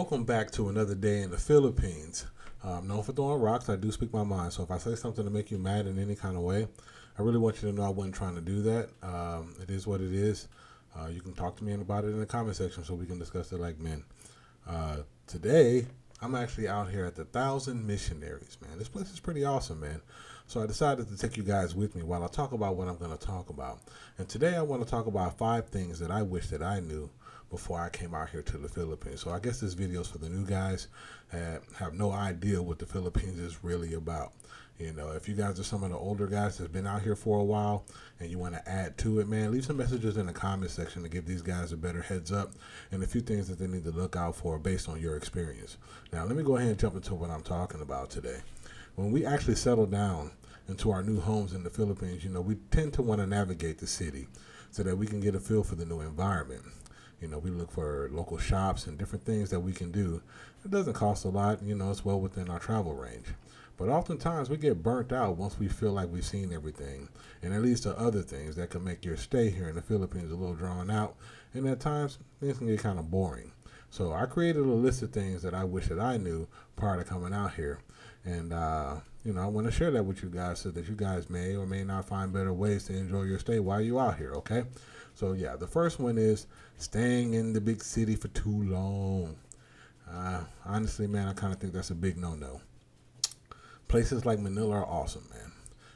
Welcome back to another day in the Philippines. I'm known for throwing rocks. I do speak my mind. So if I say something to make you mad in any kind of way, I really want you to know I wasn't trying to do that. It is what it is. You can talk to me about it in the comment section so we can discuss it like men. Today, I'm actually out here at the Thousand Missionaries, man. This place is pretty awesome, man. So I decided to take you guys with me while I talk about what I'm going to talk about. And today I want to talk about 5 things that I wish that I knew before I came out here to the Philippines. So I guess this video is for the new guys that have no idea what the Philippines is really about. You know, if you guys are some of the older guys that's been out here for a while and you want to add to it, man, leave some messages in the comment section to give these guys a better heads up and a few things that they need to look out for based on your experience. Now, let me go ahead and jump into what I'm talking about today. When we actually settle down into our new homes in the Philippines, you know, we tend to want to navigate the city so that we can get a feel for the new environment. You know, we look for local shops and different things that we can do. It doesn't cost a lot, you know, it's well within our travel range. But oftentimes we get burnt out once we feel like we've seen everything. And it leads to other things that can make your stay here in the Philippines a little drawn out. And at times, things can get kind of boring. So I created a list of things that I wish that I knew prior to coming out here. And, you know, I want to share that with you guys so that you guys may or may not find better ways to enjoy your stay while you're out here, okay? So, yeah, the first one is staying in the big city for too long. Honestly, man, I kind of think that's a big no-no. Places like Manila are awesome, man.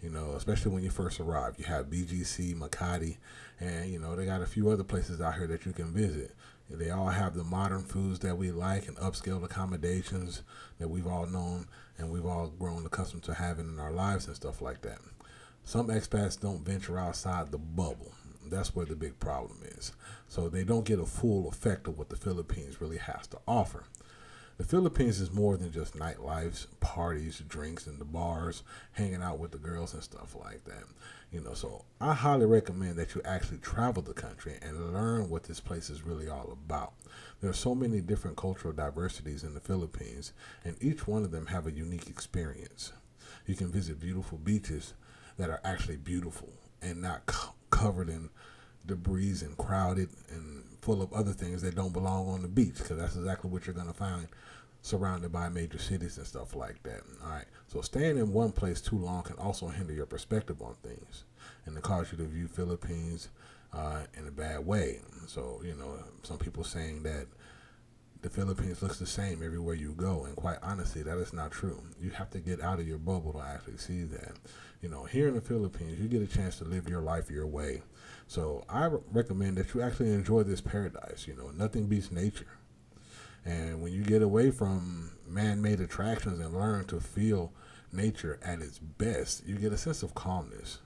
You know, especially when you first arrive. You have BGC, Makati, and, you know, they got a few other places out here that you can visit. They all have the modern foods that we like and upscale accommodations that we've all known and we've all grown accustomed to having in our lives and stuff like that. Some expats don't venture outside the bubble. That's where the big problem is. So they don't get a full effect of what the Philippines really has to offer. The Philippines is more than just nightlife, parties, drinks in the bars, hanging out with the girls and stuff like that. You know, so I highly recommend that you actually travel the country and learn what this place is really all about. There are so many different cultural diversities in the Philippines, and each one of them have a unique experience. You can visit beautiful beaches that are actually beautiful and not covered in debris and crowded and full of other things that don't belong on the beach, because that's exactly what you're going to find surrounded by major cities and stuff like that. All right, so staying in one place too long can also hinder your perspective on things and it cause you to view Philippines in a bad way. So, you know, some people saying that the Philippines looks the same everywhere you go, and quite honestly, that is not true. You have to get out of your bubble to actually see that. You know, here in the Philippines, you get a chance to live your life your way. So I recommend that you actually enjoy this paradise. You know, nothing beats nature. And when you get away from man-made attractions and learn to feel nature at its best, you get a sense of calmness.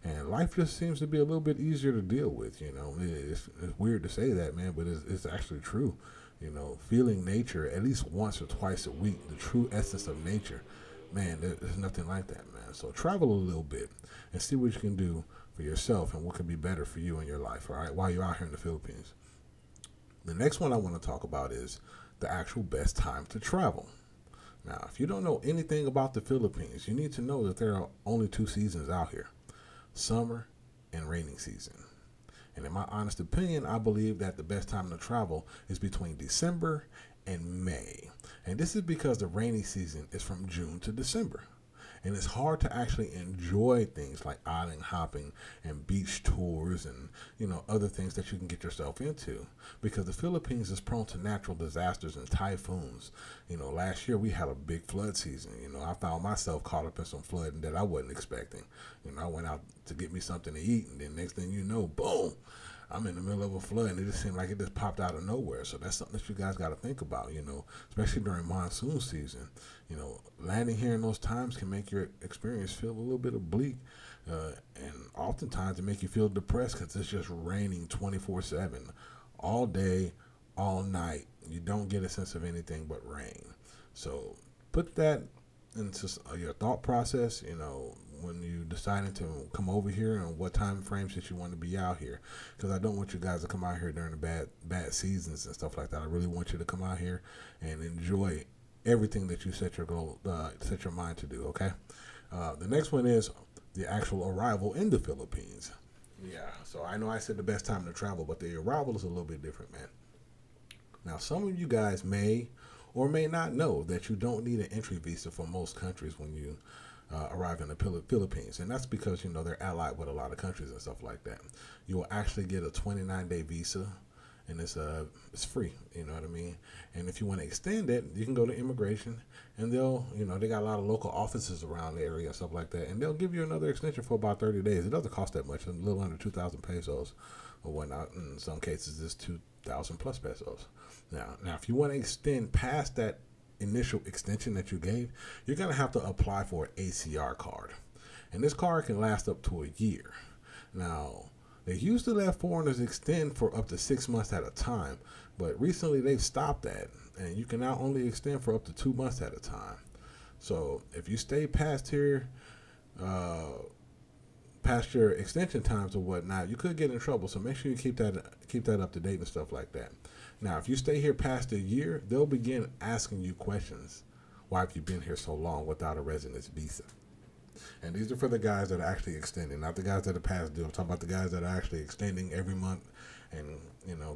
And life just seems to be a little bit easier to deal with, you know. It's weird to say that, man, but it's actually true. You know, feeling nature at least once or twice a week, the true essence of nature, man, there's nothing like that, man. So travel a little bit and see what you can do for yourself and what can be better for you in your life, all right, while you're out here in the Philippines. The next one I want to talk about is the actual best time to travel. Now, if you don't know anything about the Philippines, you need to know that there are only 2 seasons out here: summer and raining season. And in my honest opinion, I believe that the best time to travel is between December and May. And this is because the rainy season is from June to December. And it's hard to actually enjoy things like island hopping and beach tours and, you know, other things that you can get yourself into, because the Philippines is prone to natural disasters and typhoons. You know, last year we had a big flood season. You know, I found myself caught up in some flooding that I wasn't expecting. You know, I went out to get me something to eat, and then next thing you know, boom, I'm in the middle of a flood, and it just seemed like it just popped out of nowhere. So that's something that you guys got to think about, you know, especially during monsoon season. You know, landing here in those times can make your experience feel a little bit of bleak, and oftentimes it make you feel depressed because it's just raining 24/7, all day, all night. You don't get a sense of anything but rain. So put that into your thought process, you know, when you deciding to come over here and what time frames that you want to be out here, because I don't want you guys to come out here during the bad seasons and stuff like that. I really want you to come out here and enjoy everything that you set your mind to do. Okay. The next one is the actual arrival in the Philippines. Yeah, so I know I said the best time to travel, but the arrival is a little bit different, man. Now, some of you guys may or may not know that you don't need an entry visa for most countries when you arrive in the Philippines, and that's because they're allied with a lot of countries and stuff like that. You will actually get a 29-day visa, and it's free. You know what I mean? And if you want to extend it, you can go to immigration, and they'll they got a lot of local offices around the area and stuff like that, and they'll give you another extension for about 30 days. It doesn't cost that much, a little under 2,000 pesos or whatnot. In some cases, it's 2,000 plus pesos. Now, if you want to extend past that initial extension that you gave, you're going to have to apply for an ACR card. And this card can last up to a year. Now, they used to let foreigners extend for up to 6 months at a time, but recently they've stopped that, and you can now only extend for up to 2 months at a time. So if you stay past here, past your extension times or whatnot, you could get in trouble. So make sure you keep that up to date and stuff like that. Now, if you stay here past a year, they'll begin asking you questions. Why have you been here so long without a residence visa? And these are for the guys that are actually extending, not the guys that are past due. I'm talking about the guys that are actually extending every month and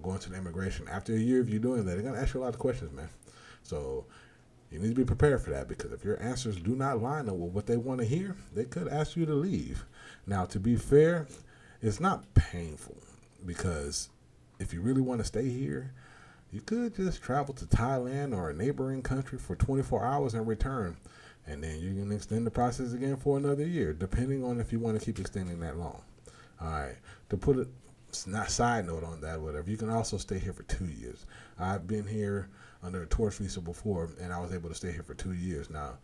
going to the immigration. After a year, if you're doing that, they're gonna ask you a lot of questions, man. So you need to be prepared for that, because if your answers do not line up with what they want to hear, they could ask you to leave. Now, to be fair, it's not painful, because if you really want to stay here, you could just travel to Thailand or a neighboring country for 24 hours and return. And then you can extend the process again for another year, depending on if you want to keep extending that long. All right. To put a side note on that, whatever, you can also stay here for 2 years. I've been here under a tourist visa before, and I was able to stay here for 2 years. Now,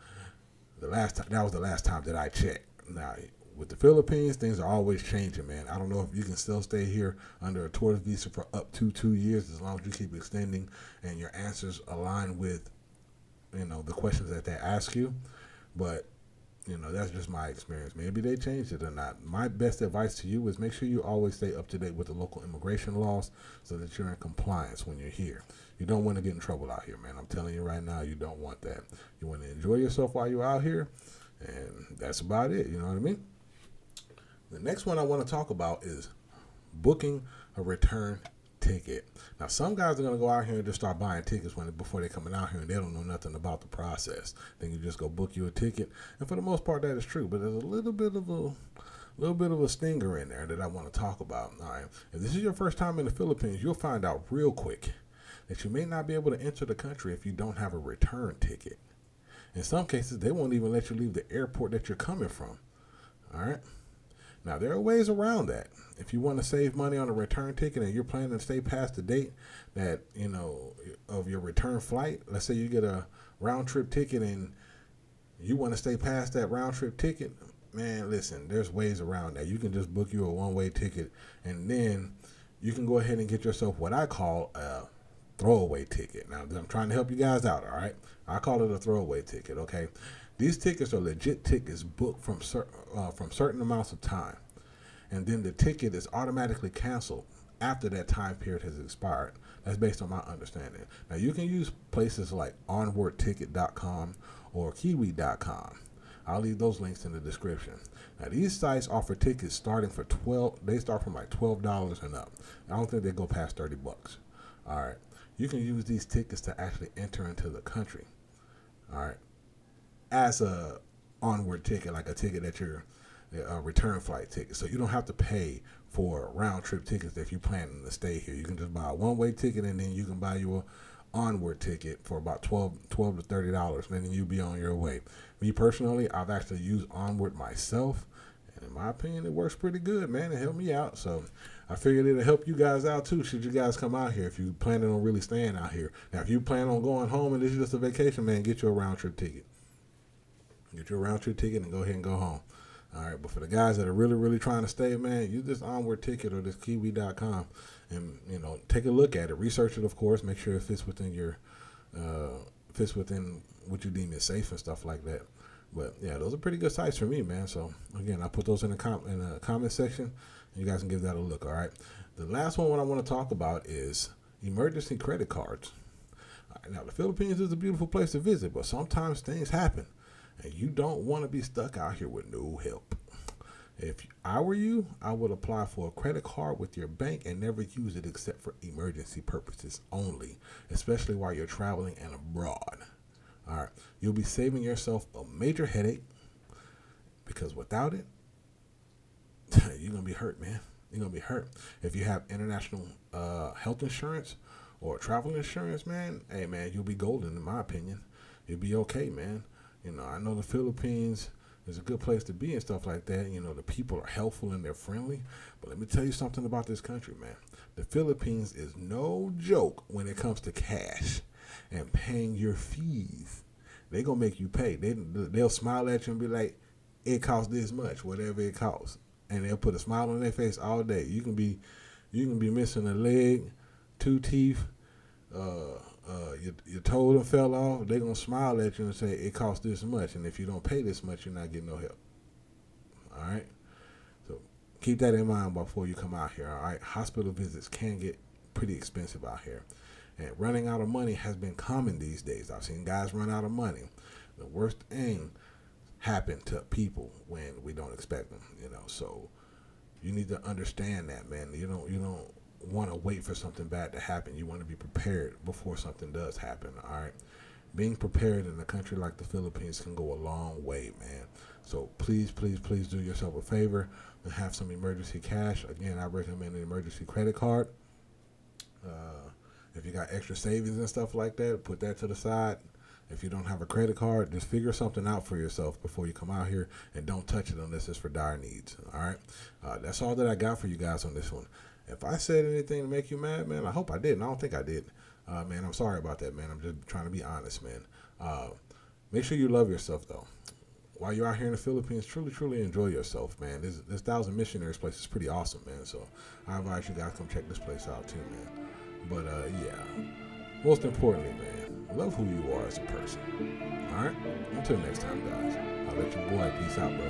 that was the last time that I checked. Now, with the Philippines, things are always changing, man. I don't know if you can still stay here under a tourist visa for up to 2 years, as long as you keep extending and your answers align with, the questions that they ask you. But, that's just my experience. Maybe they changed it or not. My best advice to you is make sure you always stay up to date with the local immigration laws so that you're in compliance when you're here. You don't want to get in trouble out here, man. I'm telling you right now, you don't want that. You want to enjoy yourself while you're out here, and that's about it. You know what I mean? The next one I want to talk about is booking a return ticket. Now, some guys are going to go out here and just start buying tickets before they're coming out here, and they don't know nothing about the process. Then you just go book you a ticket, and for the most part, that is true. But there's a little bit of a stinger in there that I want to talk about. All right, if this is your first time in the Philippines, you'll find out real quick that you may not be able to enter the country if you don't have a return ticket. In some cases, they won't even let you leave the airport that you're coming from. All right. Now, there are ways around that. If you want to save money on a return ticket and you're planning to stay past the date that, of your return flight, let's say you get a round trip ticket and you want to stay past that round trip ticket, man, listen, there's ways around that. You can just book you a one-way ticket, and then you can go ahead and get yourself what I call a throwaway ticket. Now, I'm trying to help you guys out, all right? I call it a throwaway ticket, okay? These tickets are legit tickets booked from certain amounts of time, and then the ticket is automatically canceled after that time period has expired. That's based on my understanding. Now, you can use places like onwardticket.com or kiwi.com. I'll leave those links in the description. Now, these sites offer tickets starting for they start from like $12 and up. I don't think they go past $30. All right. You can use these tickets to actually enter into the country. All right. As a onward ticket, like a ticket that you're a return flight ticket. So you don't have to pay for round trip tickets if you're planning to stay here. You can just buy a one-way ticket, and then you can buy your onward ticket for about $12 to $30, and then you'll be on your way. Me personally, I've actually used Onward myself, and in my opinion, it works pretty good, man. It helped me out, so I figured it'll help you guys out too, should you guys come out here, if you're planning on really staying out here. Now, if you plan on going home and this is just a vacation, man, get you a round trip ticket. Get your round trip ticket and go ahead and go home. All right, but for the guys that are really, really trying to stay, man, use this Onward ticket or this Kiwi.com and, take a look at it. Research it, of course. Make sure it fits within what you deem is safe and stuff like that. But, yeah, those are pretty good sites for me, man. So, again, I'll put those in the comment section, and you guys can give that a look, all right? The last one I want to talk about is emergency credit cards. All right, now, the Philippines is a beautiful place to visit, but sometimes things happen. And you don't want to be stuck out here with no help. If I were you, I would apply for a credit card with your bank and never use it except for emergency purposes only, especially while you're traveling and abroad. All right, you'll be saving yourself a major headache because without it, you're gonna be hurt, man. You're gonna be hurt. If you have international health insurance or travel insurance, man, hey man, you'll be golden in my opinion. You'll be okay, man. I know the Philippines is a good place to be and stuff like that. The people are helpful and they're friendly. But let me tell you something about this country, man. The Philippines is no joke when it comes to cash and paying your fees. They gonna make you pay. They'll smile at you and be like, it costs this much, whatever it costs. And they'll put a smile on their face all day. You can be missing a leg, 2 teeth, your toe done fell off. They're gonna smile at you and say it costs this much, and if you don't pay this much, you're not getting no help. All right, so keep that in mind before you come out here. All right, hospital visits can get pretty expensive out here, and running out of money has been common these days. I've seen guys run out of money. The worst thing happen to people when we don't expect them. So you need to understand that, man. You don't want to wait for something bad to happen. You want to be prepared before something does happen. All right, being prepared in a country like the Philippines can go a long way, man. So please do yourself a favor and have some emergency cash. Again, I recommend an emergency credit card. If you got extra savings and stuff like that, put that to the side. If you don't have a credit card, just figure something out for yourself before you come out here, and don't touch it unless it's for dire needs. All right, that's all that I got for you guys on this one. If I said anything to make you mad, man, I hope I didn't. I don't think I did. Man, I'm sorry about that, man. I'm just trying to be honest, man. Make sure you love yourself, though. While you're out here in the Philippines, truly enjoy yourself, man. This Thousand Missionaries place is pretty awesome, man. So I advise you guys come check this place out, too, man. But, yeah, most importantly, man, love who you are as a person. All right? Until next time, guys. I'll let you boy. Peace out, bro.